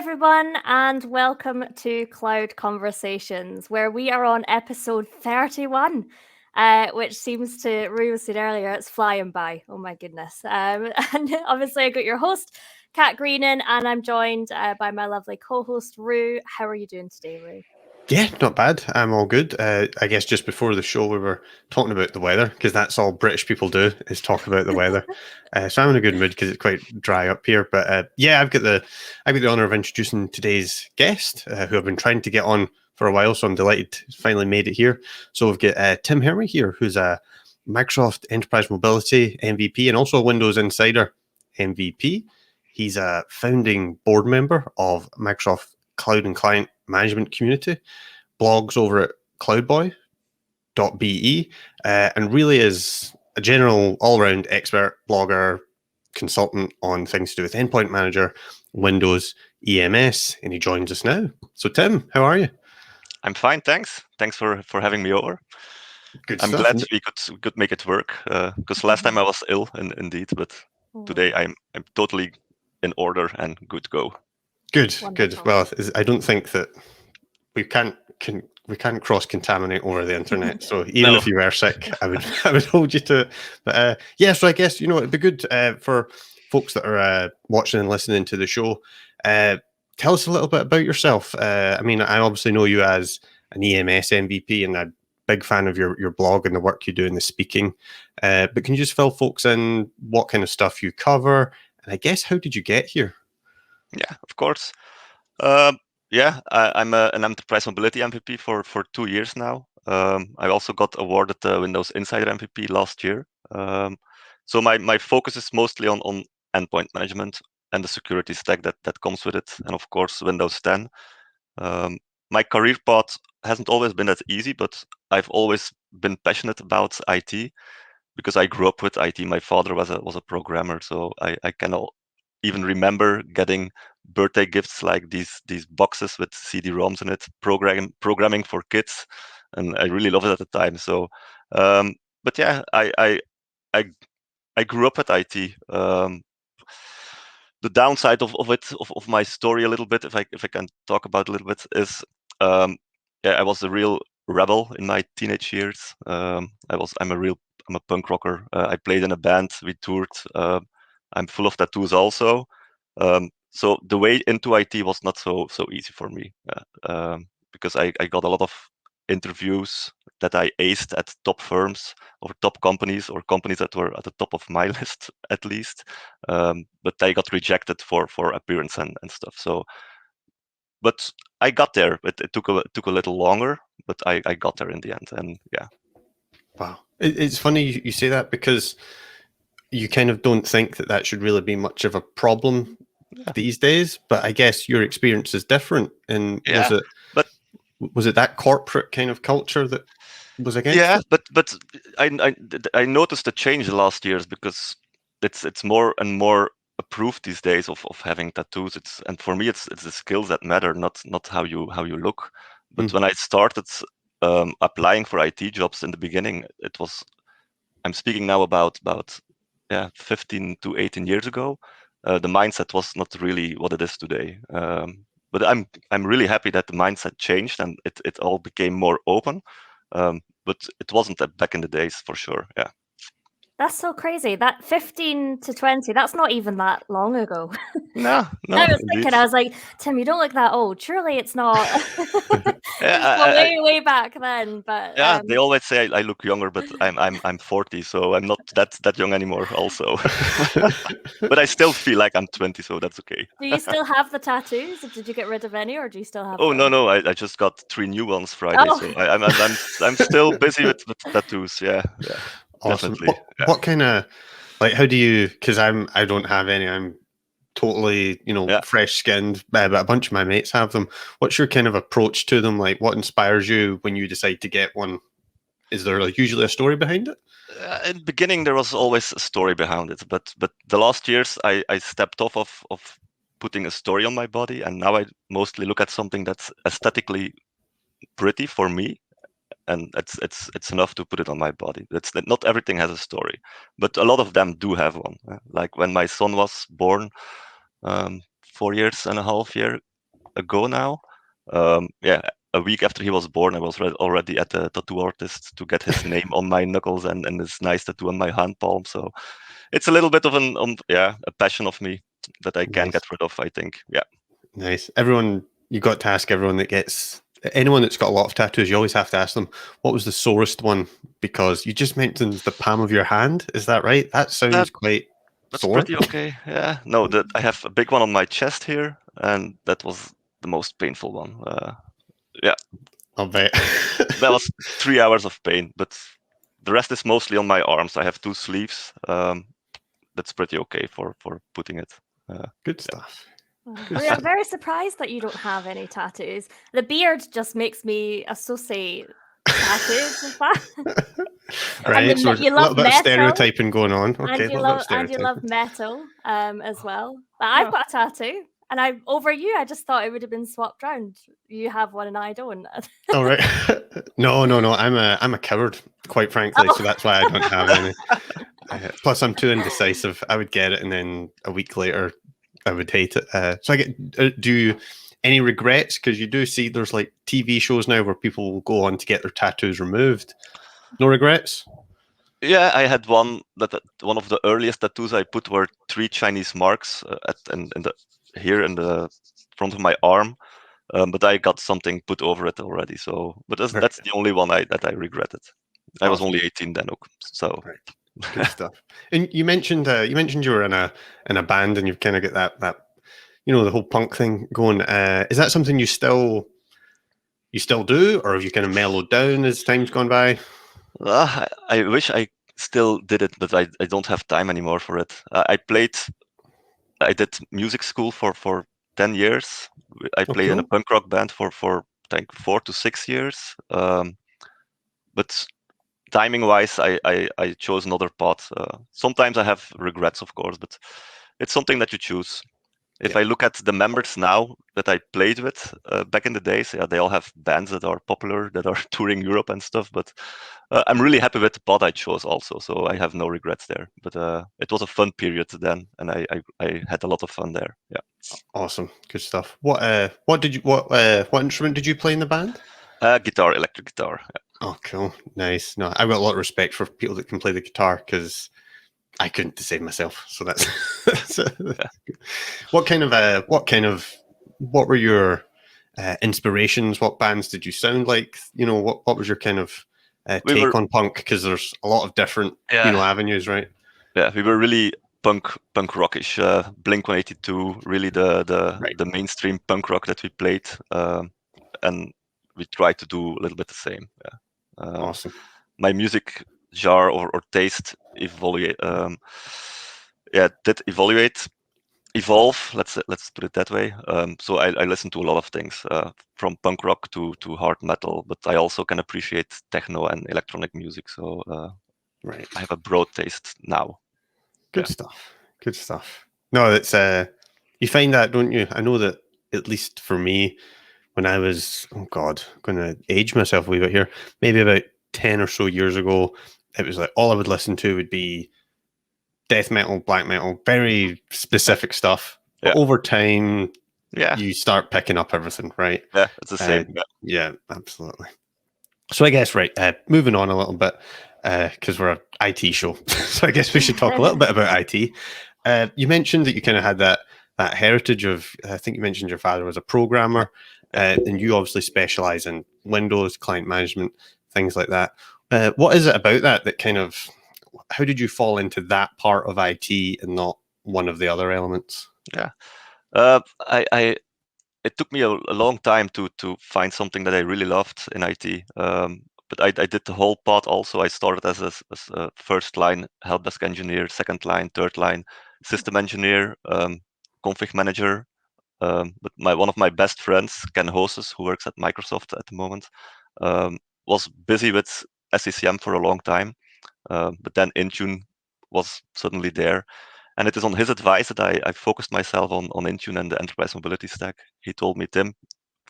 everyone, and welcome to Cloud Conversations, where we are on episode 31, which seems to, Rue was saying earlier, it's flying by. Oh my goodness. And obviously I got your host, Kat Greenan, and I'm joined by my lovely co-host, Rue. How are you doing today, Rue? Yeah, not bad. I'm all good. I guess just before the show, we were talking about the weather because that's all British people do is talk about the weather. So I'm in a good mood because it's quite dry up here. But yeah, I've got the honor of introducing today's guest, who I've been trying to get on for a while. So I'm delighted he's finally made it here. So we've got Tim Hermie here, who's a Microsoft Enterprise Mobility MVP and also a Windows Insider MVP. He's a founding board member of Microsoft Cloud and Client Management Community, blogs over at cloudboy.be, and really is a general all-round expert, blogger, consultant on things to do with Endpoint Manager, Windows, EMS, and he joins us now. So Tim, how are you? I'm fine, thanks. Thanks for having me over. Good I'm stuff. glad we could make it work, because last time I was ill, indeed, but today I'm totally in order and good to go. Good. Wonderful. Well, I don't think that we can't cross-contaminate over the internet. So even No. if you were sick, I would hold you to it. But yeah, so I guess it'd be good for folks that are watching and listening to the show. Tell us a little bit about yourself. I mean, I obviously know you as an EMS MVP, and I'm a big fan of your blog and the work you do in the speaking. But can you just fill folks in what kind of stuff you cover? And I guess, how did you get here? Yeah, of course. Yeah, I'm an Enterprise Mobility MVP for 2 years now. I also got awarded the Windows Insider MVP last year. So my focus is mostly on endpoint management and the security stack that comes with it, and of course Windows 10. My career path hasn't always been that easy, but I've always been passionate about IT because I grew up with IT. My father was a programmer, so I can even remember getting birthday gifts like these boxes with CD-ROMs in it, programming for kids, and I really loved it at the time. So, but yeah, I grew up at IT. The downside of my story a little bit, if I can talk about a little bit, is yeah, I was a real rebel in my teenage years. I'm a punk rocker. I played in a band. We toured. I'm full of tattoos also. So the way into IT was not so easy for me, because I got a lot of interviews that I aced at top firms or top companies or companies that were at the top of my list at least, but I got rejected for appearance and stuff. So, but I got there. It took a little longer, but I got there in the end. And yeah. Wow, it's funny you say that because you kind of don't think that should really be much of a problem these days. But I guess your experience is different. And Yeah, was it that corporate kind of culture that was against it? but I noticed a change the last years because it's more and more approved these days of having tattoos. And for me it's the skills that matter, not how you look. But when I started applying for IT jobs in the beginning, I'm speaking now about 15 to 18 years ago. The mindset was not really what it is today. But I'm really happy that the mindset changed and it all became more open. But it wasn't that back in the days for sure. Yeah. That's so crazy. That 15 to 20, that's not even that long ago. No. I was indeed. thinking, I was like, Tim, you don't look that old. Surely it's not. Yeah, way back then. But yeah, they always say I look younger, but I'm 40, so I'm not that young anymore. Also, but I still feel like I'm 20, so that's okay. do you still have the tattoos? Did you get rid of any, or do you still have? Oh them? no, I just got 3 new ones Friday, so I'm still busy with tattoos. Yeah, Awesome. definitely. What kind of, like, how do you? Because I don't have any. I'm totally fresh skinned, but a bunch of my mates have them. What's your kind of approach to them? Like, what inspires you when you decide to get one? Is there usually a story behind it? In the beginning, there was always a story behind it, but the last years I stepped off of putting a story on my body, and now I mostly look at something that's aesthetically pretty for me, and it's enough to put it on my body. Not everything has a story, but a lot of them do have one. Like when my son was born, 4 years and a half ago now. Yeah, a week after he was born, I was already at the tattoo artist to get his name on my knuckles and this nice tattoo on my hand palm. So it's a little bit of a passion of me that I can't Nice. get rid of, I think. Yeah. Nice. You got to ask anyone that's got a lot of tattoos, you always have to ask them, what was the sorest one? Because you just mentioned the palm of your hand. Is that right? That sounds quite That's sore. pretty okay. Yeah. No, I have a big one on my chest here, and that was the most painful one. Yeah. I'll bet. That was 3 hours of pain, but the rest is mostly on my arms. I have 2 sleeves. That's pretty okay for putting it. Good stuff. I'm very surprised that you don't have any tattoos. The beard just makes me associate tattoos with that. Right, And so you a love little bit of metal, stereotyping going on. Okay, and a you little bit of love stereotyping. metal as well. But I've got a tattoo, and I just thought it would have been swapped round. You have one, and I don't. All right. No. I'm a coward, quite frankly. So that's why I don't have any. Plus, I'm too indecisive. I would get it, and then a week later, I would hate it. So I get. Do you any regrets? Because you do see there's like TV shows now where people will go on to get their tattoos removed. No regrets. Yeah, I had one one of the earliest tattoos I put were 3 Chinese marks here in the front of my arm, but I got something put over it already. So, but that's the only one that I regretted. I was only 18 then, so. Right. Good stuff. And you mentioned you were in a band, and you've kind of got that the whole punk thing going. Is that something you still do, or have you kind of mellowed down as time's gone by? I wish I still did it, but I don't have time anymore for it. I did music school for 10 years. I played in a punk rock band for I think 4 to 6 years. But timing wise, I chose another path. Sometimes I have regrets, of course, but it's something that you choose. If I look at the members now that I played with back in the days, they all have bands that are popular, that are touring Europe and stuff. But I'm really happy with the path I chose also, so I have no regrets there. But it was a fun period then, and I had a lot of fun there. Yeah. Awesome, good stuff. What instrument did you play in the band? Guitar, electric guitar. Yeah. Oh, cool, nice. No, I've got a lot of respect for people that can play the guitar because I couldn't to save myself. So that's what were your inspirations? What bands did you sound like? What was your kind of take on punk? Because there's a lot of different avenues, right? Yeah, we were really punk rockish. Blink-182, really the mainstream punk rock that we played, and we tried to do a little bit the same. Yeah. Awesome. My music genre or taste did evolve. Let's put it that way. So I listen to a lot of things, from punk rock to hard metal, but I also can appreciate techno and electronic music. So I have a broad taste now. Good stuff. Good stuff. No, it's you find that, don't you? I know that at least for me, when I was, oh God, I'm going to age myself a wee bit here, maybe about 10 or so years ago, it was like all I would listen to would be death metal, black metal, very specific stuff. But over time, you start picking up everything, right? Yeah, it's the same. Yeah, absolutely. So I guess, moving on a little bit, because we're an IT show, so I guess we should talk a little bit about IT. You mentioned that you kind of had that heritage of, I think you mentioned your father was a programmer, and you obviously specialize in Windows, client management, things like that. What is it about that kind of, how did you fall into that part of IT and not one of the other elements? Yeah. It took me a long time to find something that I really loved in IT. But I did the whole part also. I started as a first line help desk engineer, second line, third line system engineer, config manager. But one of my best friends, Ken Hoses, who works at Microsoft at the moment, was busy with SCCM for a long time. But then Intune was suddenly there. And it is on his advice that I focused myself on Intune and the enterprise mobility stack. He told me, Tim,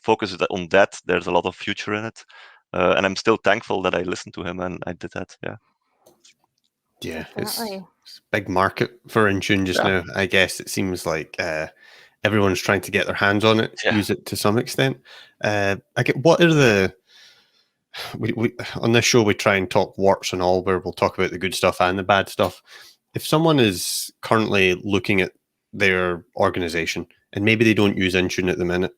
focus on that. There's a lot of future in it. And I'm still thankful that I listened to him and I did that. Yeah. Yeah, it's a big market for Intune just now. I guess it seems like everyone's trying to get their hands on it, use it to some extent. What are the we on this show we try and talk warts and all, where we'll talk about the good stuff and the bad stuff. If someone is currently looking at their organization and maybe they don't use Intune at the minute,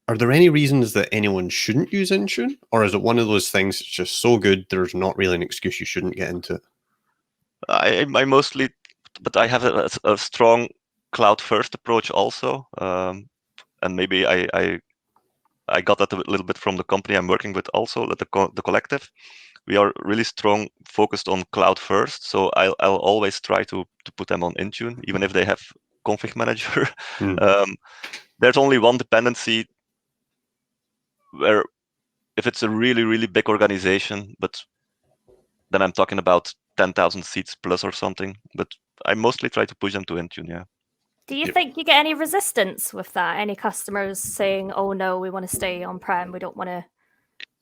are there any reasons that anyone shouldn't use Intune, or is it one of those things that's just so good there's not really an excuse you shouldn't get into it? I mostly, but I have a strong cloud first approach also, and maybe I got that a little bit from the company I'm working with also, the collective. We are really strong focused on cloud first, so I'll always try to put them on Intune, even if they have config manager. There's only one dependency where if it's a really, really big organization, but then I'm talking about 10,000 seats plus or something, but I mostly try to push them to Intune, yeah. Do you think you get any resistance with that? Any customers saying, "Oh no, we want to stay on-prem. We don't want to."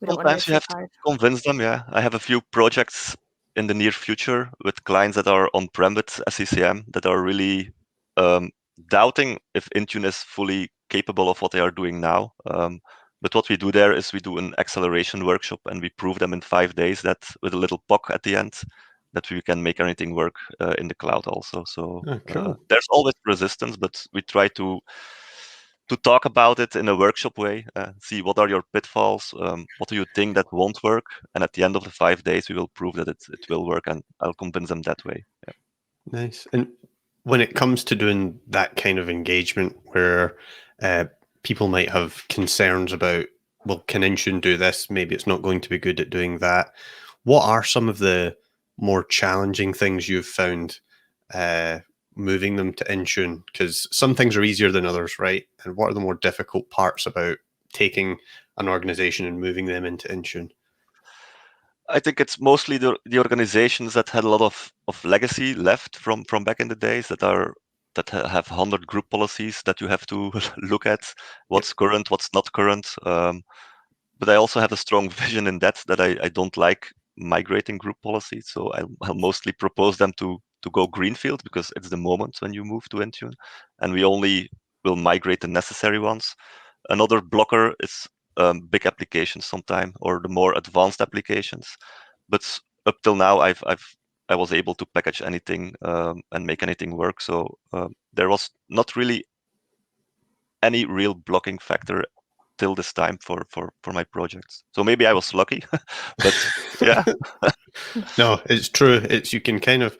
Sometimes you have to convince them. Yeah, I have a few projects in the near future with clients that are on-prem with SCCM that are really doubting if Intune is fully capable of what they are doing now. But what we do there is we do an acceleration workshop and we prove them in 5 days that with a little POC at the end, that we can make anything work in the cloud also. So cool. There's always resistance, but we try to talk about it in a workshop way, see what are your pitfalls, what do you think that won't work, and at the end of the 5 days, we will prove that it will work, and I'll convince them that way. Yeah. Nice. And when it comes to doing that kind of engagement where people might have concerns about, well, can Intune do this? Maybe it's not going to be good at doing that. What are some of the more challenging things you've found moving them to Intune? Because some things are easier than others, right? And what are the more difficult parts about taking an organization and moving them into Intune? I think it's mostly the organizations that had a lot of legacy left from back in the days that have 100 group policies that you have to look at what's current, what's not current. But I also have a strong vision in that I don't like migrating group policies. So I'll mostly propose them to go greenfield because it's the moment when you move to Intune, and we only will migrate the necessary ones. Another blocker is big applications sometime, or the more advanced applications. But up till now, I was able to package anything and make anything work. So there was not really any real blocking factor till this time for my projects. So maybe I was lucky, but yeah. No, it's true. You can kind of,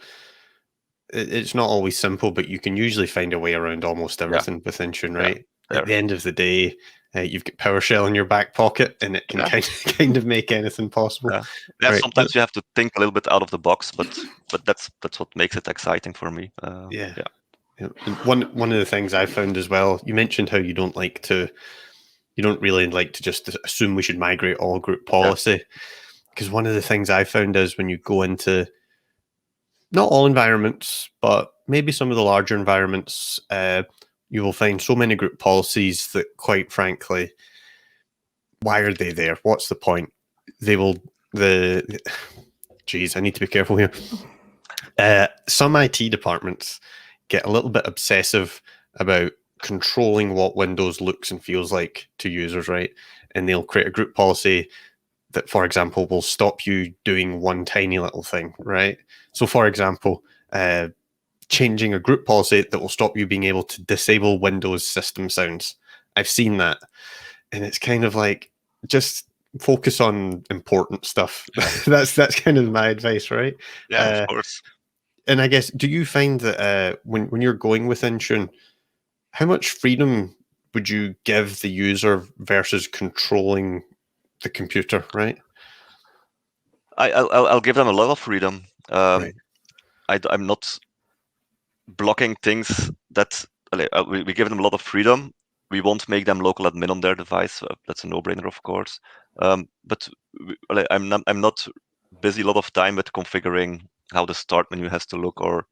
it's not always simple, but you can usually find a way around almost everything with Intune, right? Yeah. At the end of the day, you've got PowerShell in your back pocket, and it can kind of make anything possible. Yeah. Right. Sometimes you have to think a little bit out of the box, but that's what makes it exciting for me. Yeah. One of the things I found as well, you mentioned how you don't really like to just assume we should migrate all group policy. Because one of the things I found is when you go into not all environments, but maybe some of the larger environments, you will find so many group policies that, quite frankly, why are they there? What's the point? Geez, I need to be careful here. Some IT departments get a little bit obsessive about controlling what Windows looks and feels like to users, right? And they'll create a group policy that, for example, will stop you doing one tiny little thing, right? So, for example, changing a group policy that will stop you being able to disable Windows system sounds. I've seen that. And it's kind of like, just focus on important stuff. That's kind of my advice, right? Yeah, of course. And I guess, do you find that when you're going with Intune, how much freedom would you give the user versus controlling the computer, right? I'll give them a lot of freedom. Right. I'm not blocking things that we give them a lot of freedom. We won't make them local admin on their device. That's a no-brainer, of course. But I'm not busy a lot of time with configuring how the start menu has to look, or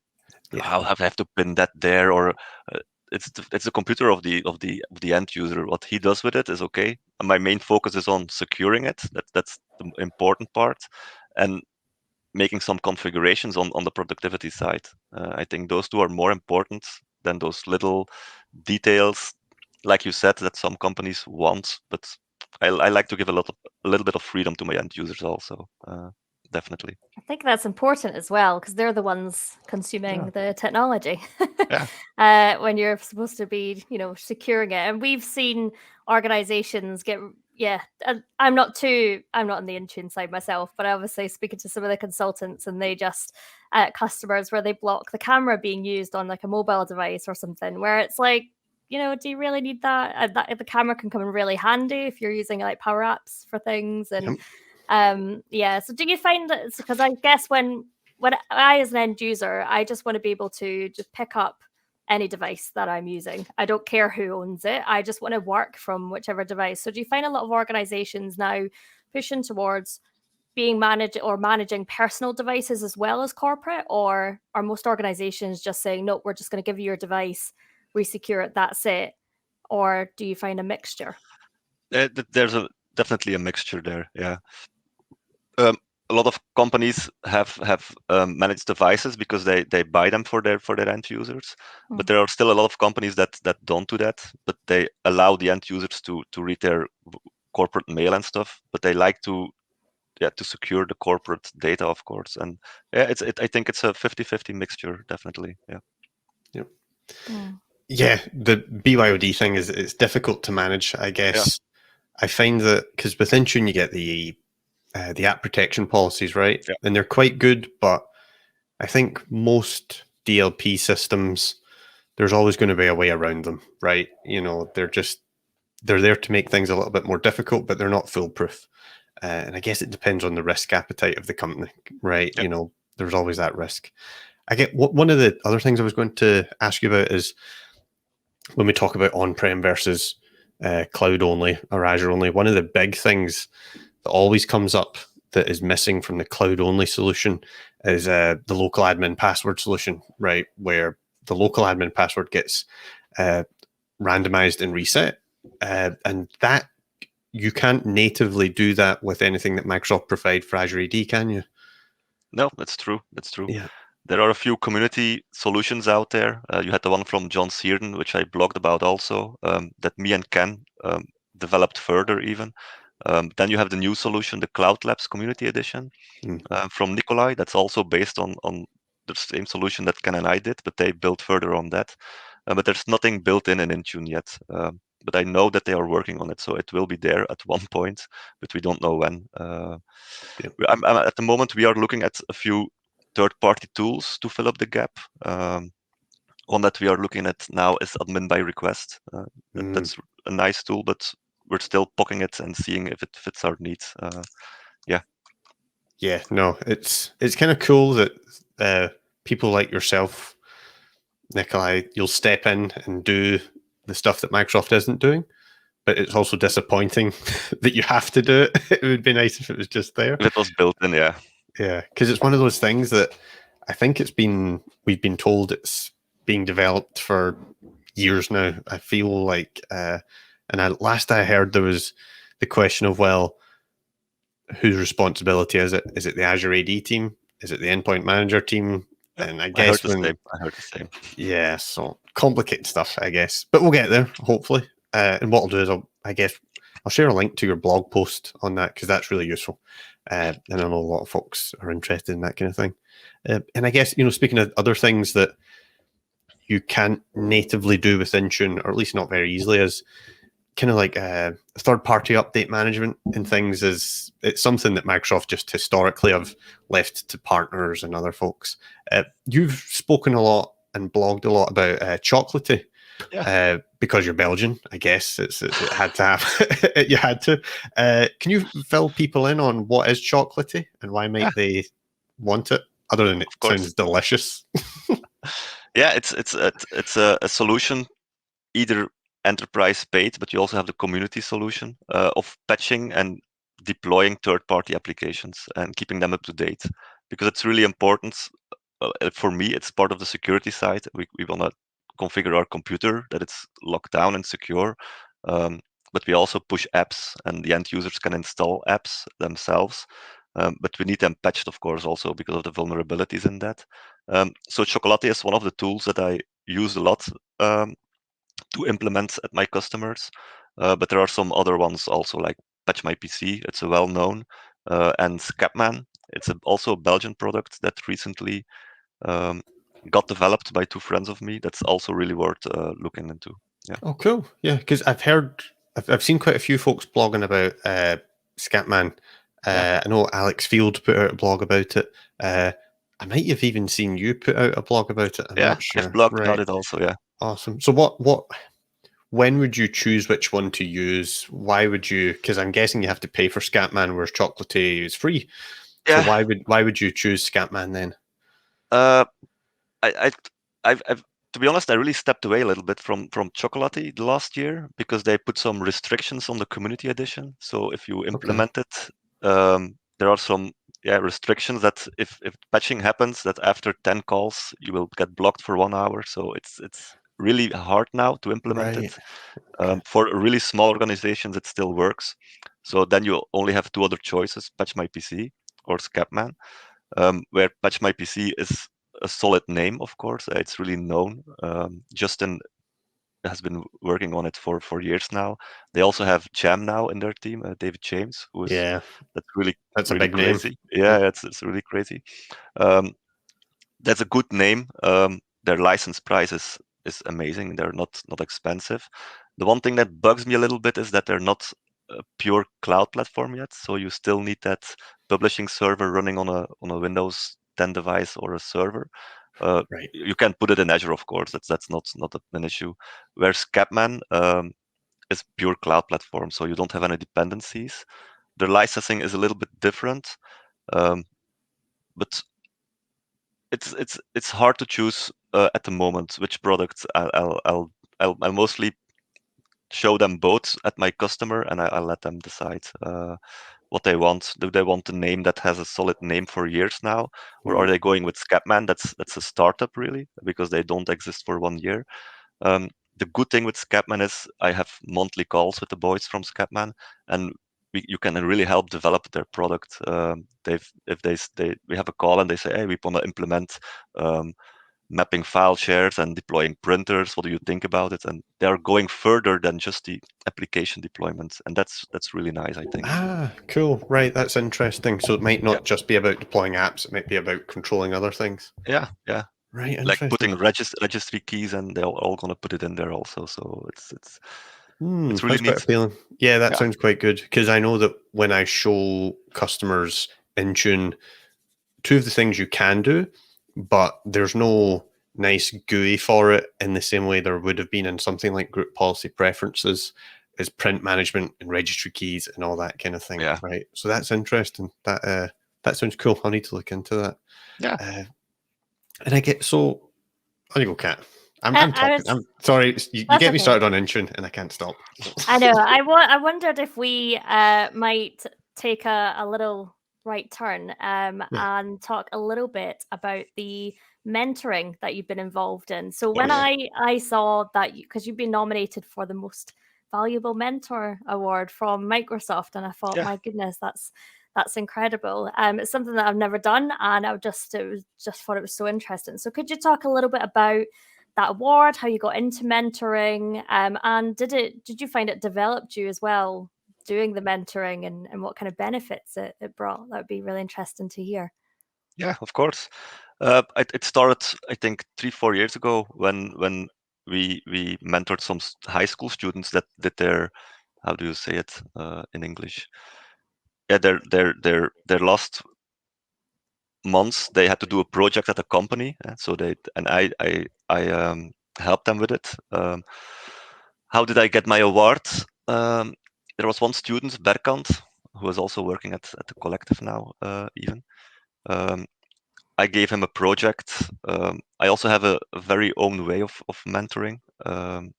how I have to pin that there, or it's the computer of the end user. What he does with it is okay. And my main focus is on securing it. That's the important part, and making some configurations on the productivity side. I think those two are more important than those little details, like you said, that some companies want, but I like to give a little bit of freedom to my end users also. Definitely. I think that's important as well because they're the ones consuming the technology. When you're supposed to be, securing it, and we've seen organizations get. Yeah, I'm not on the Intune side myself, but I obviously speaking to some of the consultants, and they just customers where they block the camera being used on like a mobile device or something, where it's like, do you really need that? The camera can come in really handy if you're using like power apps for things, and so do you find that, because I guess when I as an end user, I just want to be able to just pick up any device that I'm using. I don't care who owns it. I just want to work from whichever device. So do you find a lot of organizations now pushing towards being managing personal devices as well as corporate, or are most organizations just saying, no, we're just going to give you your device, we secure it, that's it? Or do you find a mixture? There's definitely a mixture there. Yeah. A lot of companies have managed devices because they buy them for their end users, but there are still a lot of companies that don't do that, but they allow the end users to read their corporate mail and stuff, but they like to secure the corporate data, of course. And I think it's a 50-50 mixture, definitely. Yeah, the BYOD thing it's difficult to manage, I guess. I find that because with Intune you get the app protection policies, right? And they're quite good, but I think most DLP systems, there's always going to be a way around them, right? They're there to make things a little bit more difficult, but they're not foolproof. And I guess it depends on the risk appetite of the company, right? There's always that risk. I get one of the other things I was going to ask you about is when we talk about on-prem versus cloud only or Azure only, one of the big things that always comes up that is missing from the cloud only solution is the local admin password solution, right? Where the local admin password gets randomized and reset. And that you can't natively do that with anything that Microsoft provide for Azure AD, can you? No, that's true. That's true. Yeah. There are a few community solutions out there. You had the one from John Searden, which I blogged about also, that me and Ken developed further even. Then you have the new solution, the Cloud Labs Community Edition from Nikolai. That's also based on the same solution that Ken and I did, but they built further on that. But there's nothing built in Intune yet. But I know that they are working on it, so it will be there at one point, but we don't know when. At the moment, we are looking at a few third-party tools to fill up the gap. One that we are looking at now is admin by request. That's a nice tool, but we're still poking it and seeing if it fits our needs. Yeah, no, it's kind of cool that people like yourself, Nikolai, you'll step in and do the stuff that Microsoft isn't doing, but it's also disappointing that you have to do it. It would be nice if it was just there. If it was built in, yeah. Yeah, because it's one of those things that I think we've been told it's being developed for years now. I feel like, last I heard there was the question of, well, whose responsibility is it? Is it the Azure AD team? Is it the Endpoint Manager team? And I guess I heard the same. Yeah, so complicated stuff, I guess. But we'll get there, hopefully. And what I'll do is I'll share a link to your blog post on that because that's really useful. And I know a lot of folks are interested in that kind of thing. And I guess, speaking of other things that you can't natively do with Intune, or at least not very easily, is kind of like third-party update management and things. It's something that Microsoft just historically have left to partners and other folks. You've spoken a lot and blogged a lot about Chocolatey. Because you're Belgian, I guess it had to have you had to. Can you fill people in on what is Chocolatey and why might they want it, other than it sounds delicious? Yeah, it's a solution, either enterprise paid, but you also have the community solution of patching and deploying third-party applications and keeping them up to date, because it's really important. For me, it's part of the security side. We want to configure our computer that it's locked down and secure, but we also push apps, and the end users can install apps themselves, but we need them patched, of course, also because of the vulnerabilities in that. So Chocolatey is one of the tools that I use a lot to implement at my customers. But there are some other ones also, like Patch My PC. It's a well-known, and Scapman. It's also a Belgian product that recently got developed by two friends of me. That's also really worth looking into. Yeah. Oh, cool. Yeah, because I've seen quite a few folks blogging about Scatman. I know Alex Field put out a blog about it. I might have even seen you put out a blog about it. I'm Yeah, not sure. I've blogged Right. about it also. Yeah. Awesome. So when would you choose which one to use? Why would you? Because I'm guessing you have to pay for Scatman, whereas Chocolatey is free. So Yeah. why would you choose Scatman then? I've to be honest, I really stepped away a little bit from Chocolatey last year because they put some restrictions on the community edition. So if you implement it, there are some restrictions that if patching happens, that after 10 calls you will get blocked for 1 hour. So it's really hard now to implement Right. it. For really small organizations, it still works. So then you only have two other choices: Patch My PC or Scapman. Where Patch My PC is a solid name, of course. It's really known. Justin has been working on it for years now. They also have Jam now in their team, David James, who is that's a really big crazy. name. Yeah, it's really crazy. That's a good name. Their license price is amazing. They're not expensive. The one thing that bugs me a little bit is that they're not a pure cloud platform yet. So you still need that publishing server running on a Windows 10 device or a server. Right. You can put it in Azure, of course. That's not an issue. Whereas Capman is pure cloud platform, so you don't have any dependencies. The licensing is a little bit different, but it's hard to choose at the moment which products. I'll mostly show them both at my customer, and I'll let them decide what they want. Do they want a name that has a solid name for years now, or are they going with Scapman? That's a startup really, because they don't exist for 1 year. The good thing with Scapman is I have monthly calls with the boys from Scapman, and you can really help develop their product. We have a call and they say, hey, we want to implement mapping file shares and deploying printers. What do you think about it? And they're going further than just the application deployment, and that's really nice, I think. Ah, cool. Right, that's interesting. So it might not just be about deploying apps; it might be about controlling other things. Yeah. Right, Like interesting. putting registry keys, and they're all gonna put it in there also. So it's really That's quite neat. appealing. Yeah, that Yeah. sounds quite good because I know that when I show customers Intune, two of the things you can do, but there's no nice GUI for it in the same way there would have been in something like group policy preferences, is print management and registry keys and all that kind of thing. Yeah. Right. So that's interesting. That sounds cool. I'll need to look into that. Yeah. And I get so. On you go, Kat. I'm talking. I'm sorry. You get me started on Intune, and I can't stop. I know. I wondered if we might take a little right turn and talk a little bit about the mentoring that you've been involved in. So when I saw that, because you've been nominated for the most valuable mentor award from Microsoft, and I thought, my goodness, that's incredible. It's something that I've never done, and I just thought it was so interesting. So could you talk a little bit about that award, how you got into mentoring, and did you find it developed you as well doing the mentoring, and what kind of benefits it brought? That would be really interesting to hear. Yeah, of course. It started, I think, 3-4 years ago when we mentored some high school students that did their, how do you say it in English? Yeah, their last months they had to do a project at a company, so I helped them with it. How did I get my award? There was one student, Berkant, who is also working at the collective now, even. I gave him a project. I also have a very own way of mentoring. I'm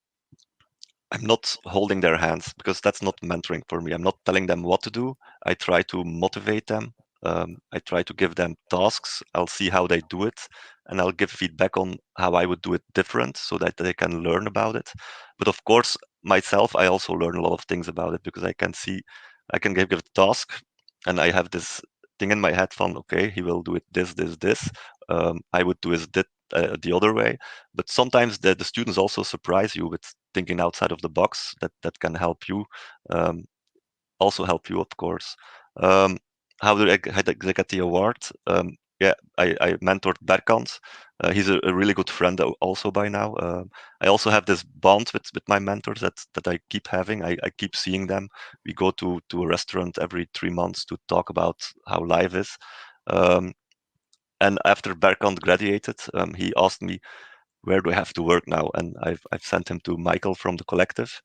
not holding their hands because that's not mentoring for me. I'm not telling them what to do. I try to motivate them. I try to give them tasks. I'll see how they do it, and I'll give feedback on how I would do it different so that they can learn about it. But of course, myself, I also learn a lot of things about it because I can give a task, and I have this thing in my head from, okay, he will do it this. I would do the other way. But sometimes the students also surprise you with thinking outside of the box that can help you, also help you, of course. How did I get the award? I mentored Berkant. He's a really good friend also by now. I also have this bond with my mentors that I keep having. I keep seeing them. We go to a restaurant every 3 months to talk about how life is. And after Berkant graduated, he asked me, where do I have to work now? And I've sent him to Michael from the collective.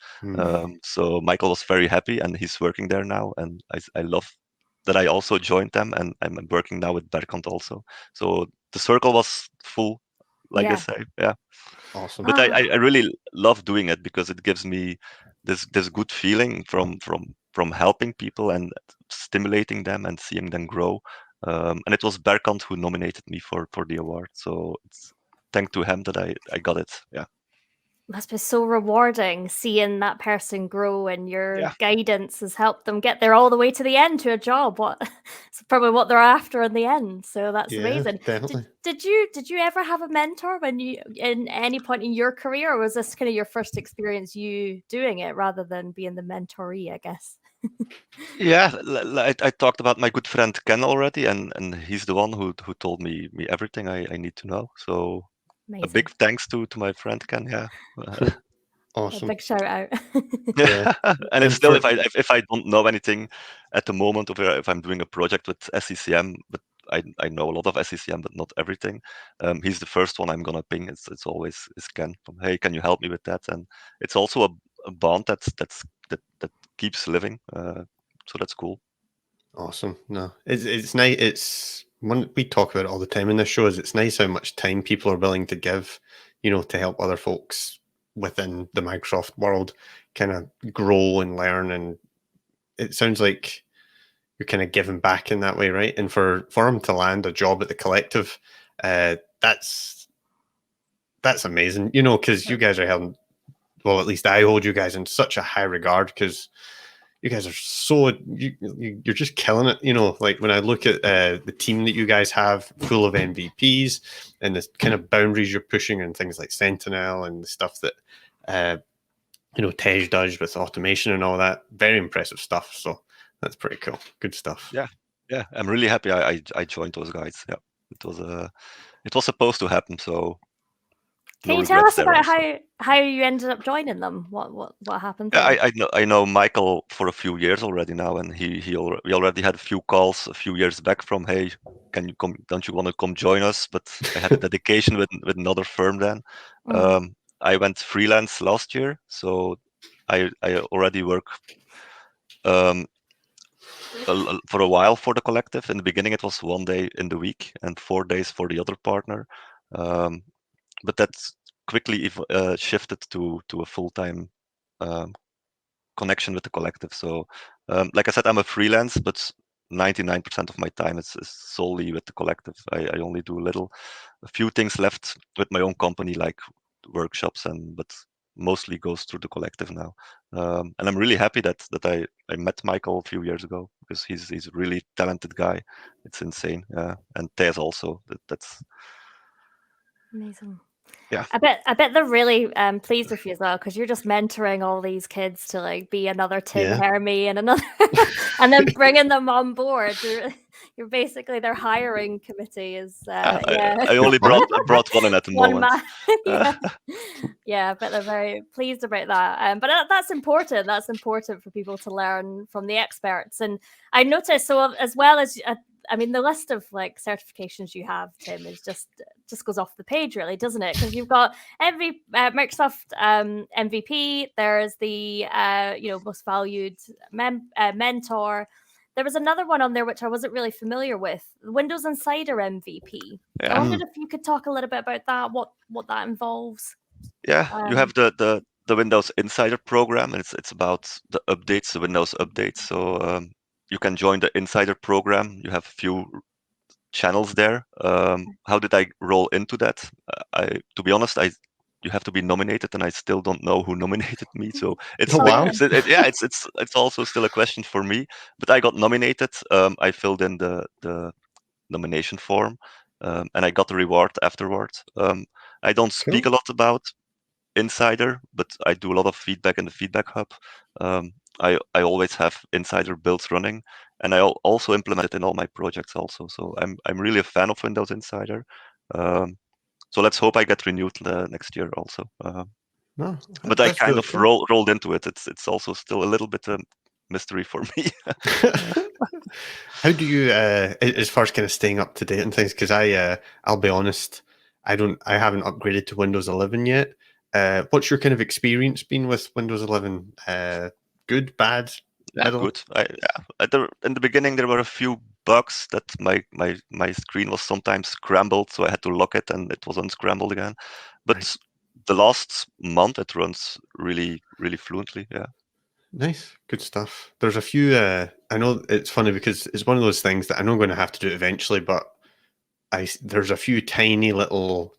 So Michael was very happy, and he's working there now. And I love that I also joined them, and I'm working now with Berkant also. So the circle was full, like they say. Yeah. Awesome. But I really love doing it because it gives me this good feeling from helping people and stimulating them and seeing them grow. And it was Berkant who nominated me for the award. So it's thanks to him that I got it. Yeah. Must be so rewarding seeing that person grow, and your Yeah. guidance has helped them get there all the way to the end to a job. It's probably what they're after in the end. So that's amazing. Definitely. Did you ever have a mentor when you in any point in your career, or was this kind of your first experience you doing it rather than being the mentoree, I guess? Yeah, I talked about my good friend Ken already, and he's the one who told me everything I need to know. So Amazing. a big thanks to my friend Ken. Yeah. Awesome. A big shout out. Yeah. And And still, for- if I don't know anything at the moment, or if I'm doing a project with SCCM, but I know a lot of SCCM, but not everything. He's the first one I'm gonna ping. It's always is Ken from, hey, can you help me with that? And it's also a bond that keeps living. So that's cool. Awesome. No, it's nice. It's one we talk about it all the time in this show. Is it's nice how much time people are willing to give, to help other folks within the Microsoft world kind of grow and learn. And it sounds like you're kind of giving back in that way, right? And for him to land a job at the collective, that's amazing. Because you guys are held. Well, at least I hold you guys in such a high regard because you guys are so you're just killing it. Like when I look at the team that you guys have full of MVPs and the kind of boundaries you're pushing and things like Sentinel and the stuff that Tej does with automation and all that, very impressive stuff. So that's pretty cool. Good stuff. Yeah, I'm really happy I joined those guys. Yeah, it was supposed to happen. So Can no you tell regrets us there about also. how you ended up joining them? What happened Yeah, there? I know Michael for a few years already now, and we already had a few calls a few years back from, hey, can you come? Don't you want to come join us? But I had a dedication with another firm then. I went freelance last year, so I already work for a while for the collective. In the beginning, it was 1 day in the week and 4 days for the other partner, but that's quickly shifted to a full-time connection with the collective. So, like I said, I'm a freelance, but 99% of my time is solely with the collective. I only do a few things left with my own company, like workshops, but mostly goes through the collective now. And I'm really happy that I met Michael a few years ago because he's a really talented guy. It's insane. And Tez also. That's Amazing. yeah. I bet they're really pleased with you as well, because you're just mentoring all these kids to like be another Tim Hermie and another, and then bringing them on board. You're basically their hiring committee. I only brought one in at the one moment. Yeah, I bet they're very pleased about that. But that's important. That's important for people to learn from the experts. And I noticed, so as well as I mean, the list of like certifications you have, Tim, is just goes off the page, really, doesn't it? Because you've got every Microsoft MVP. There's the most valued mentor. There was another one on there which I wasn't really familiar with, Windows Insider MVP. Yeah. I wondered if you could talk a little bit about that, what that involves. Yeah, you have the Windows Insider program, and it's about the updates, the Windows updates. So you can join the Insider program. You have a few channels there. How did I roll into that? To be honest, you have to be nominated, and I still don't know who nominated me. So it's it's also still a question for me. But I got nominated. I filled in the nomination form, and I got a reward afterwards. I don't speak a lot about Insider, but I do a lot of feedback in the feedback hub. I always have Insider builds running, and I also implement it in all my projects also. So I'm really a fan of Windows Insider. So let's hope I get renewed next year also. No, But I that's kind really of cool. rolled into it. It's also still a little bit a mystery for me. How do you, as far as kind of staying up to date and things? Because I'll be honest, I haven't upgraded to Windows 11 yet. What's your kind of experience been with Windows 11? Good, bad, Yeah, middle? good. In the beginning there were a few bugs that my screen was sometimes scrambled, so I had to lock it and it was unscrambled again. But Right. the last month it runs really fluently. Yeah. Nice, good stuff. There's a few. I know it's funny because it's one of those things that I know I'm going to have to do it eventually, but there's a few tiny little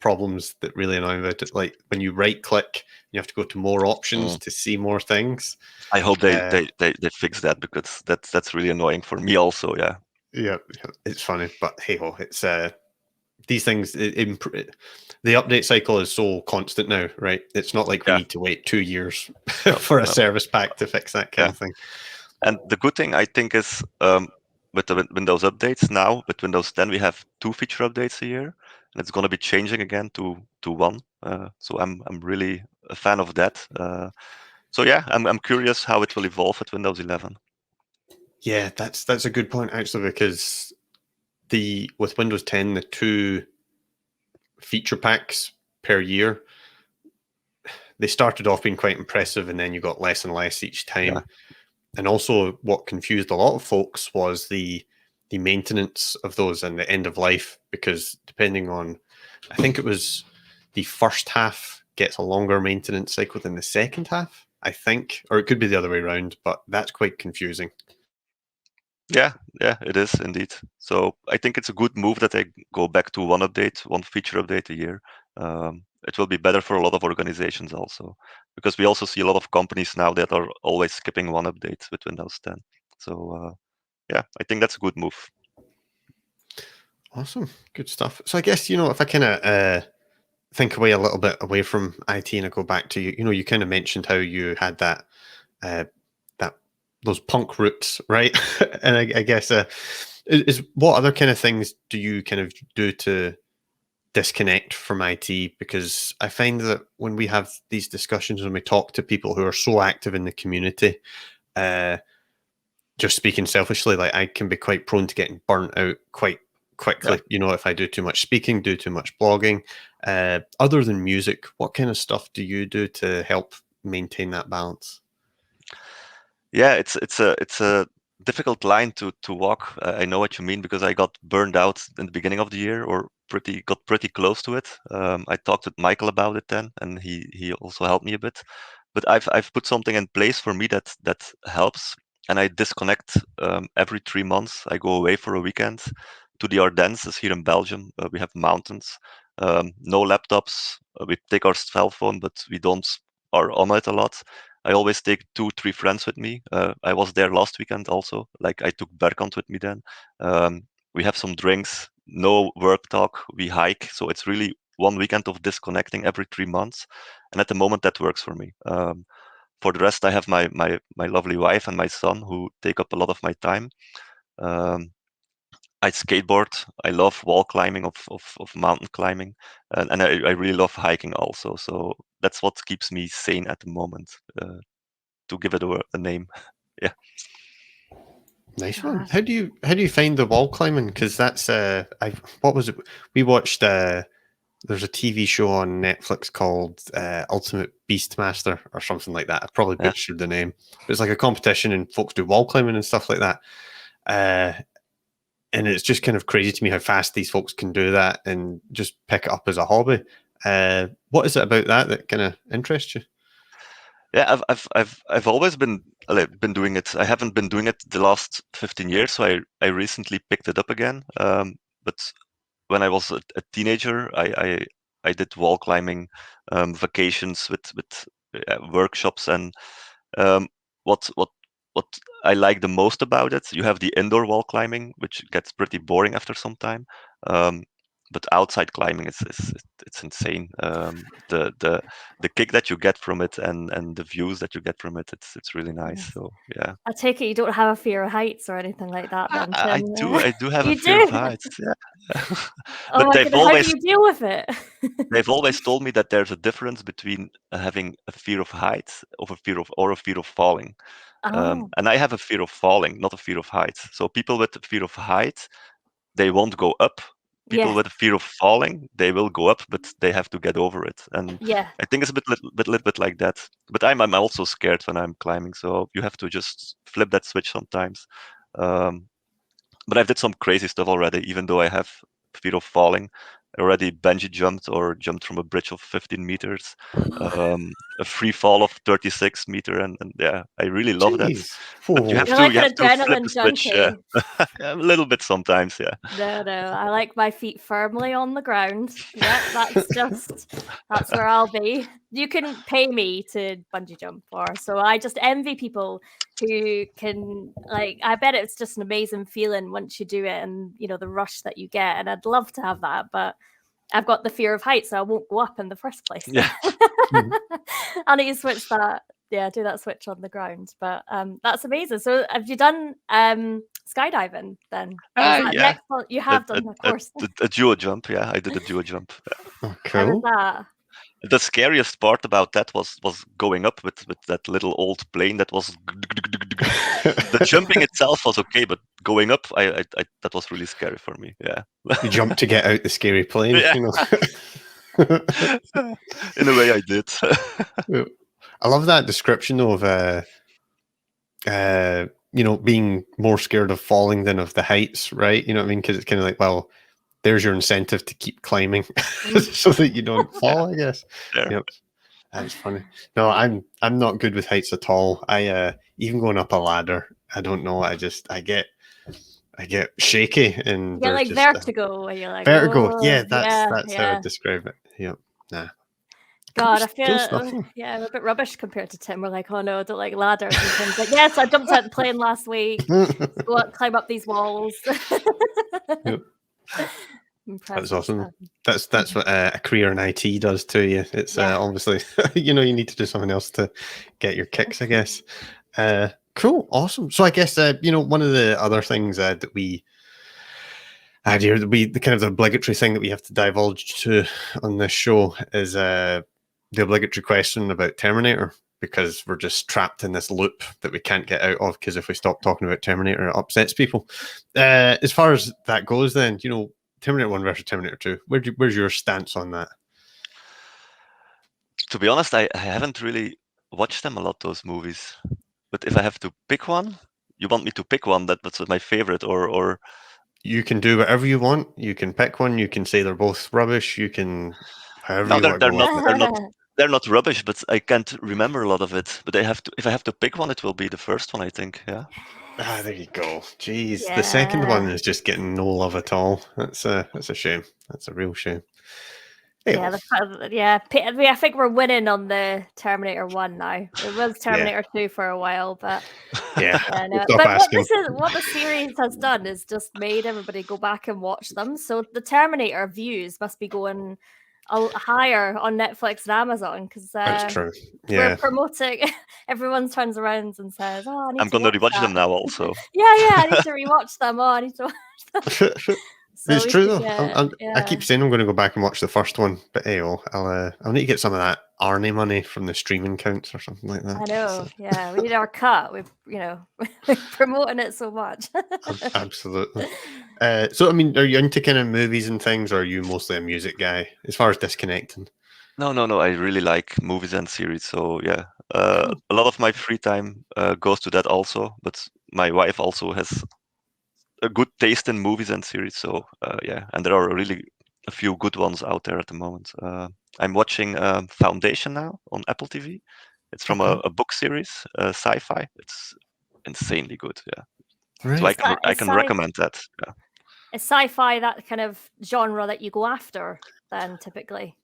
problems that really annoy me about it. Like when you right click, you have to go to more options to see more things. I hope they Uh, fix that, because that's really annoying for me also. Yeah. yeah, it's funny, but hey ho, it's these things. The update cycle is so constant now, right? It's not like we Yeah. need to wait 2 years No, for a no. service pack to fix that kind Yeah. of thing. And the good thing, I think, is with the Windows updates now, with Windows 10, we have 2 feature updates a year, and it's going to be changing again to 1. So I'm really a fan of that. So yeah, I'm curious how it will evolve with Windows 11. Yeah, that's a good point actually, because with Windows 10, the 2 feature packs per year, they started off being quite impressive, and then you got less and less each time. Yeah. And also, what confused a lot of folks was the maintenance of those and the end of life, because depending on, I think it was the first half gets a longer maintenance cycle than the second half, I think, or it could be the other way around, but that's quite confusing. Yeah, it is indeed. So I think it's a good move that they go back to one feature update a year. It will be better for a lot of organizations also, because we also see a lot of companies now that are always skipping one update with Windows 10. So yeah, I think that's a good move. Awesome, good stuff. So I guess, if I kind of think away a little bit away from IT and I go back to you kind of mentioned how you had that uh, those punk roots, right? And I guess is what other kind of things do you kind of do to disconnect from IT? Because I find that when we have these discussions, when we talk to people who are so active in the community, uh, just speaking selfishly, like I can be quite prone to getting burnt out quite quickly. Yeah. If I do too much speaking, do too much blogging. Other than music, what kind of stuff do you do to help maintain that balance? Yeah, it's a difficult line to walk. I know what you mean, because I got burned out in the beginning of the year, or got pretty close to it. I talked with Michael about it then, and he also helped me a bit. But I've put something in place for me that helps, and I disconnect every 3 months. I go away for a weekend to the Ardennes here in Belgium. We have mountains, no laptops. We take our cell phone, but we don't are on it a lot. I always take 2-3 friends with me. I was there last weekend also. Like, I took Berkant with me then. We have some drinks, no work talk. We hike. So it's really one weekend of disconnecting every 3 months, and at the moment that works for me. For the rest, I have my lovely wife and my son, who take up a lot of my time. Um, I skateboard. I love wall climbing, of mountain climbing, and I really love hiking also. So that's what keeps me sane at the moment. To give it a name. Yeah. Nice one. Gosh. How do you find the wall climbing? Because that's what was it? We watched. There's a TV show on Netflix called Ultimate Beastmaster or something like that. I probably Yeah. butchered the name, but it's like a competition and folks do wall climbing and stuff like that. And it's just kind of crazy to me how fast these folks can do that and just pick it up as a hobby. What is it about that kind of interests you? Yeah, I've always been doing it. I haven't been doing it the last 15 years, so I recently picked it up again. But when I was a teenager, I did wall climbing vacations with workshops, and um, what I like the most about it, you have the indoor wall climbing, which gets pretty boring after some time. But outside climbing, it's insane. The kick that you get from it and the views that you get from it, it's really nice. So yeah. I take it you don't have a fear of heights or anything like that, then, I Tim? I do have a You fear of do? heights. Yeah. Oh But my goodness, how do you deal with it? they've always told me that there's a difference between having a fear of heights or a fear of falling. Oh, And I have a fear of falling, not a fear of heights. So people with a fear of heights, they won't go up. People yeah, with a fear of falling, they will go up, but they have to get over it. And yeah. I think it's a little bit like that. But I'm also scared when I'm climbing, so you have to just flip that switch sometimes. But I've did some crazy stuff already, even though I have fear of falling. I already bungee jumped or jumped from a bridge of 15 meters, a free fall of 36 meter, and yeah, I really love that. Jeez. But you Whoa. have You're to like an flip the adrenaline switch, yeah. junkie. A little bit sometimes, yeah. No, I like my feet firmly on the ground. Yep, that's where I'll be. You can pay me to bungee jump, or so I just envy people who can, like, I bet it's just an amazing feeling once you do it, and the rush that you get. And I'd love to have that, but I've got the fear of heights, so I won't go up in the first place. Yeah. I need to switch that. Yeah, do that switch on the ground. But that's amazing. So have you done skydiving then? Was that Yeah. next one? You have done, of course. A duo jump, yeah. I did a duo jump. Oh, How was cool. that? The scariest part about that was going up with that little old plane that was the jumping itself was okay, but going up, I that was really scary for me. Yeah. You jumped to get out the scary plane, Yeah. you know. In a way, I did. I love that description though of being more scared of falling than of the heights, right? You know what I mean? Because it's kind of like, well, there's your incentive to keep climbing so that you don't fall, I guess. There. Yep. That's funny. No, I'm not good with heights at all. I even going up a ladder, I don't know. I get shaky and You get like just vertigo, and you're like, vertigo. oh, Yeah, that's how yeah. I'd describe it. Yep. Nah. God, I Cool feel stuff, though. yeah, I'm a bit rubbish compared to Tim. We're like, oh no, I don't like ladders. And Tim's like, yes, I jumped out the plane last week. Go up, climb up these walls. Yep. Impressive That's awesome. stuff. That's what a career in IT does to you. It's obviously you need to do something else to get your kicks, I guess. Cool, awesome. So I guess one of the other things that we the kind of the obligatory thing that we have to divulge to on this show is the obligatory question about Terminator, because we're just trapped in this loop that we can't get out of, because if we stop talking about Terminator, it upsets people. As far as that goes, then, Terminator 1 versus Terminator 2, where's your stance on that? To be honest, I haven't really watched them a lot, those movies. But if I have to pick one, you want me to pick one that's my favorite, or you can do whatever you want. You can pick one. You can say they're both rubbish. You can however you want to go. They're not rubbish, but I can't remember a lot of it. But if I have to pick one, it will be the first one, I think. Yeah. There you go. Jeez, Yeah. the second one is just getting no love at all. That's a shame. That's a real shame. Yeah, I think we're winning on the Terminator 1 now. It was Terminator 2 for a while, but no. But what the series has done is just made everybody go back and watch them. So the Terminator views must be going higher on Netflix and Amazon, because that's true. We're promoting. Everyone turns around and says, "Oh, I'm going to rewatch them now, also." Yeah, I need to rewatch them. Oh, I need to watch them. So it's true though. I keep saying I'm going to go back and watch the first one, but I'll need to get some of that Arnie money from the streaming counts or something like that. I know. Yeah, we need our cut. We're promoting it so much. Absolutely. So, I mean, are you into kind of movies and things, or are you mostly a music guy as far as disconnecting? No. I really like movies and series. So yeah, a lot of my free time goes to that also. But my wife also has a good taste in movies and series. So yeah, and there are really a few good ones out there at the moment. I'm watching Foundation now on Apple TV. It's from a book series, sci-fi. It's insanely good. Yeah, right. So I can recommend that. Yeah. Is sci-fi that kind of genre that you go after then, typically?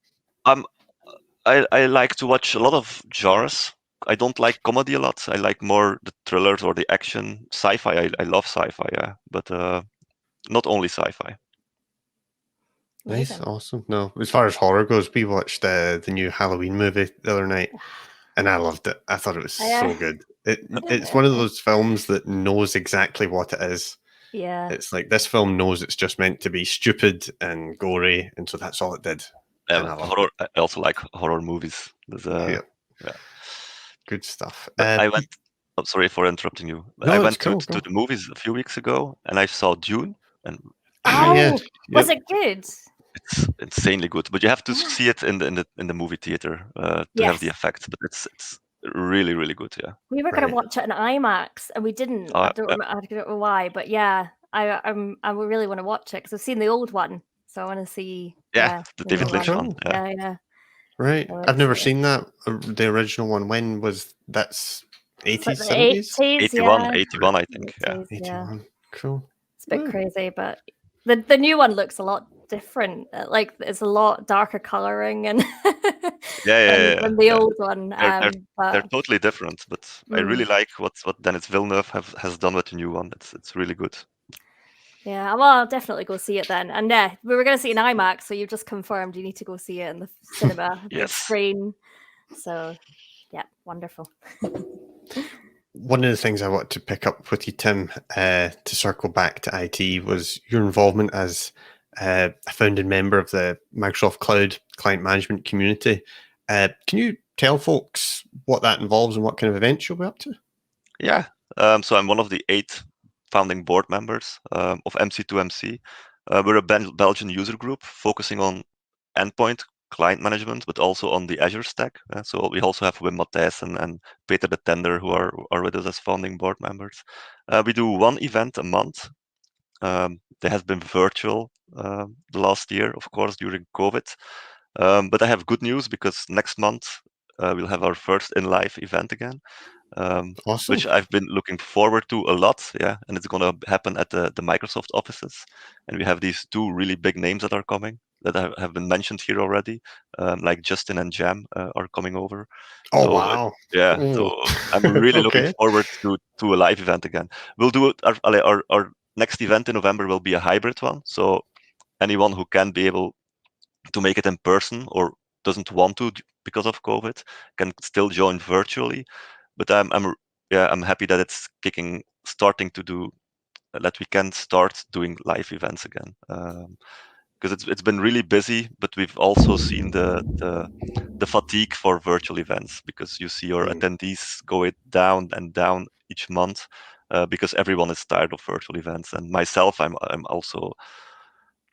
I like to watch a lot of genres. I don't like comedy a lot. I like more the thrillers or the action. Sci-fi, I love sci-fi, yeah, but not only sci-fi. Nice, Amazing. awesome. No, as far as horror goes, we watched the new Halloween movie the other night, and I loved it. I thought it was so good. It's one of those films that knows exactly what it is. Yeah. It's like this film knows it's just meant to be stupid and gory, and so that's all it did. And I loved horror. I also like horror movies. it. Yeah. Good stuff. But I went. I'm sorry for interrupting you. But I No, it's went cool. to Go. the movies a few weeks ago, and I saw Dune, and Ah, yeah. Oh, was Yep. it good? it's insanely good. But you have to Yeah. see it in the movie theater to have the Yes. effect. But it's really really good. Yeah. We were going Right. to watch it in IMAX, and we didn't. I don't know why, but yeah, I really want to watch it because I've seen the old one, so I want to see. Yeah, the the David new Lynch one. one. Yeah. Yeah. Right. So I've never it's seen that. The original one. When was that's like 80s, the 70s? 80s, 81, yeah. 81, I think. Yeah. 80s, yeah. 81. Cool. It's a bit Oh. crazy, but the new one looks a lot different. Like it's a lot darker coloring and than the old one. They're But totally different, but I really like what Denis Villeneuve has done with the new one. It's really good. yeah, well, I'll definitely go see it then. And yeah, we were going to see it in IMAX, so you've just confirmed you need to go see it in the cinema, big Yes. screen. So yeah, wonderful. One of the things I want to pick up with you, Tim, to circle back to IT, was your involvement as a founding member of the Microsoft Cloud Client Management community. Can you tell folks what that involves and what kind of events you'll be up to? Yeah. So I'm one of the 8 founding board members of MC2MC. We're a Belgian user group focusing on endpoint client management, but also on the Azure stack. So we also have Wim Matthijs and Peter the Tender who are with us as founding board members. We do one event a month. They have been virtual the last year, of course, during COVID. But I have good news because next month we'll have our first in-live event again. Awesome. Which I've been looking forward to a lot, yeah. And it's gonna happen at the Microsoft offices, and we have these 2 really big names that are coming that have been mentioned here already, like Justin and Jam are coming over. Oh, So wow. yeah, Oh. so I'm really looking Okay. forward to a live event again. We'll do it. Our next event in November will be a hybrid one, so anyone who can be able to make it in person or doesn't want to because of COVID can still join virtually. But I'm happy that it's starting to do that we can start doing live events again. Because it's been really busy, but we've also seen the fatigue for virtual events because you see your attendees go down and down each month because everyone is tired of virtual events, and myself, I'm also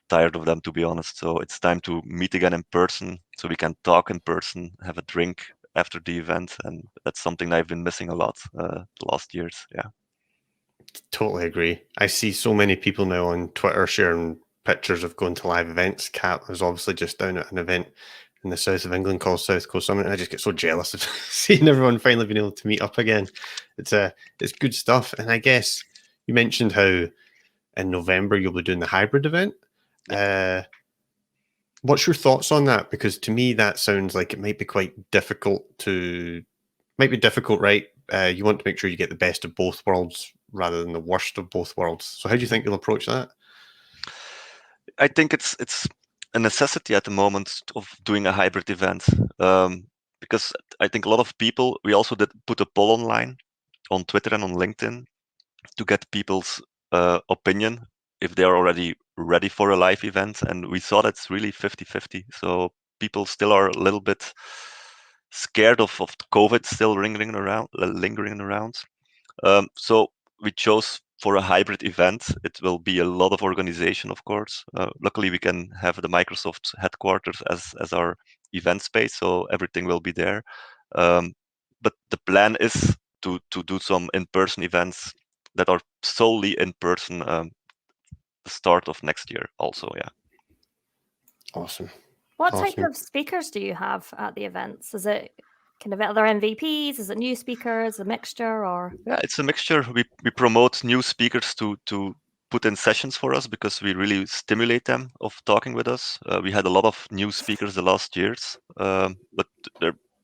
tired of them, to be honest. So it's time to meet again in person so we can talk in person, have a drink after the event, and that's something I've been missing a lot the last years. Yeah. Totally agree. I see so many people now on Twitter sharing pictures of going to live events. Kat was obviously just down at an event in the south of England called South Coast Summit. And I just get so jealous of seeing everyone finally being able to meet up again. It's good stuff. And I guess you mentioned how in November you'll be doing the hybrid event. What's your thoughts on that? Because to me that sounds like it might be quite difficult right? You want to make sure you get the best of both worlds rather than the worst of both worlds. So how do you think you'll approach that? I think it's a necessity at the moment of doing a hybrid event because I think a lot of people. We also did put a poll online on Twitter and on LinkedIn to get people's opinion if they are already ready for a live event, and we saw that's really 50-50. So people still are a little bit scared of COVID still lingering around. So we chose for a hybrid event. It will be a lot of organization, of course. Luckily, we can have the Microsoft headquarters as our event space, so everything will be there. But the plan is to do some in-person events that are solely in person the start of next year also. Yeah. Awesome. What type of speakers do you have at the events? Is it kind of other MVPs? Is it new speakers, a mixture, or? Yeah, it's a mixture. We promote new speakers to put in sessions for us because we really stimulate them of talking with us. We had a lot of new speakers the last years, but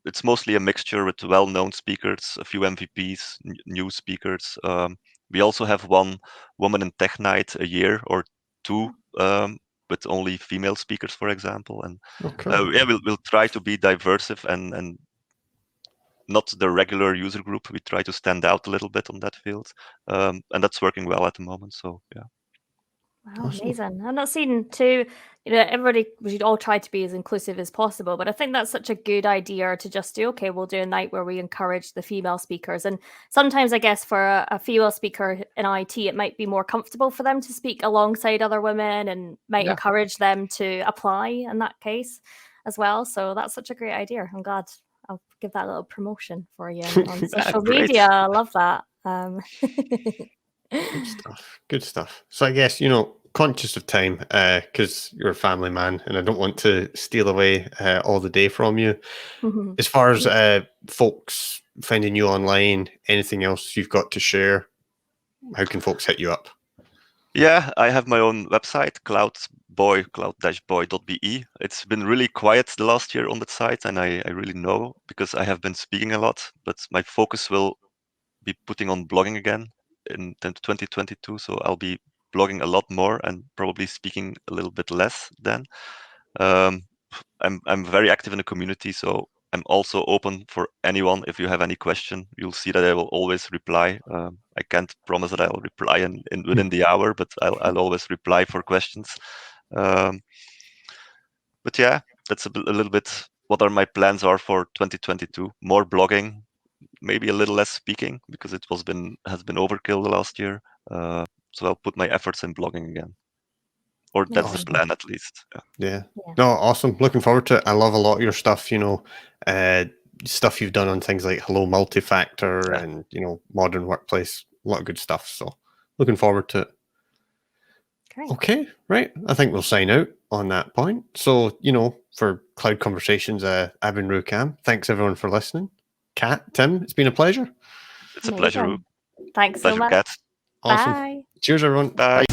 it's mostly a mixture with well-known speakers, a few MVPs, new speakers. We also have one woman in tech night a year or two with only female speakers, for example. And cool. yeah, we'll try to be diverse and not the regular user group. We try to stand out a little bit on that field, and that's working well at the moment. So yeah. Wow, Awesome. amazing. I'm not seeing too, everybody, we should all try to be as inclusive as possible, but I think that's such a good idea to just do, okay, we'll do a night where we encourage the female speakers. And sometimes I guess for a female speaker in IT, it might be more comfortable for them to speak alongside other women and might encourage them to apply in that case as well. So that's such a great idea. I'm glad. I'll give that a little promotion for you on social media. I love that. Good stuff. Good stuff. So I guess, conscious of time, because you're a family man and I don't want to steal away all the day from you. As far as folks finding you online, anything else you've got to share, how can folks hit you up? Yeah, I have my own website, cloud-boy.be. It's been really quiet the last year on that site, and I really know because I have been speaking a lot, but my focus will be putting on blogging again in 2022. So I'll be blogging a lot more and probably speaking a little bit less then. I'm very active in the community, so I'm also open for anyone. If you have any question, you'll see that I will always reply. I can't promise that I'll reply within the hour, but I'll always reply for questions. But yeah, that's a little bit what my plans are for 2022. More blogging, maybe a little less speaking because it has been overkill the last year. So I'll put my efforts in blogging again, or that's the plan at least. Yeah. No, awesome. Looking forward to it. I love a lot of your stuff. Stuff you've done on things like Hello Multifactor and Modern Workplace. A lot of good stuff. So looking forward to it. Great. Okay, right. I think we'll sign out on that point. So, for Cloud Conversations, I've been Rukam. Thanks everyone for listening. Kat, Tim, it's been a pleasure. It's a pleasure. Thanks Pleasure, so much. Kat. Awesome. Bye. Cheers, everyone. Bye.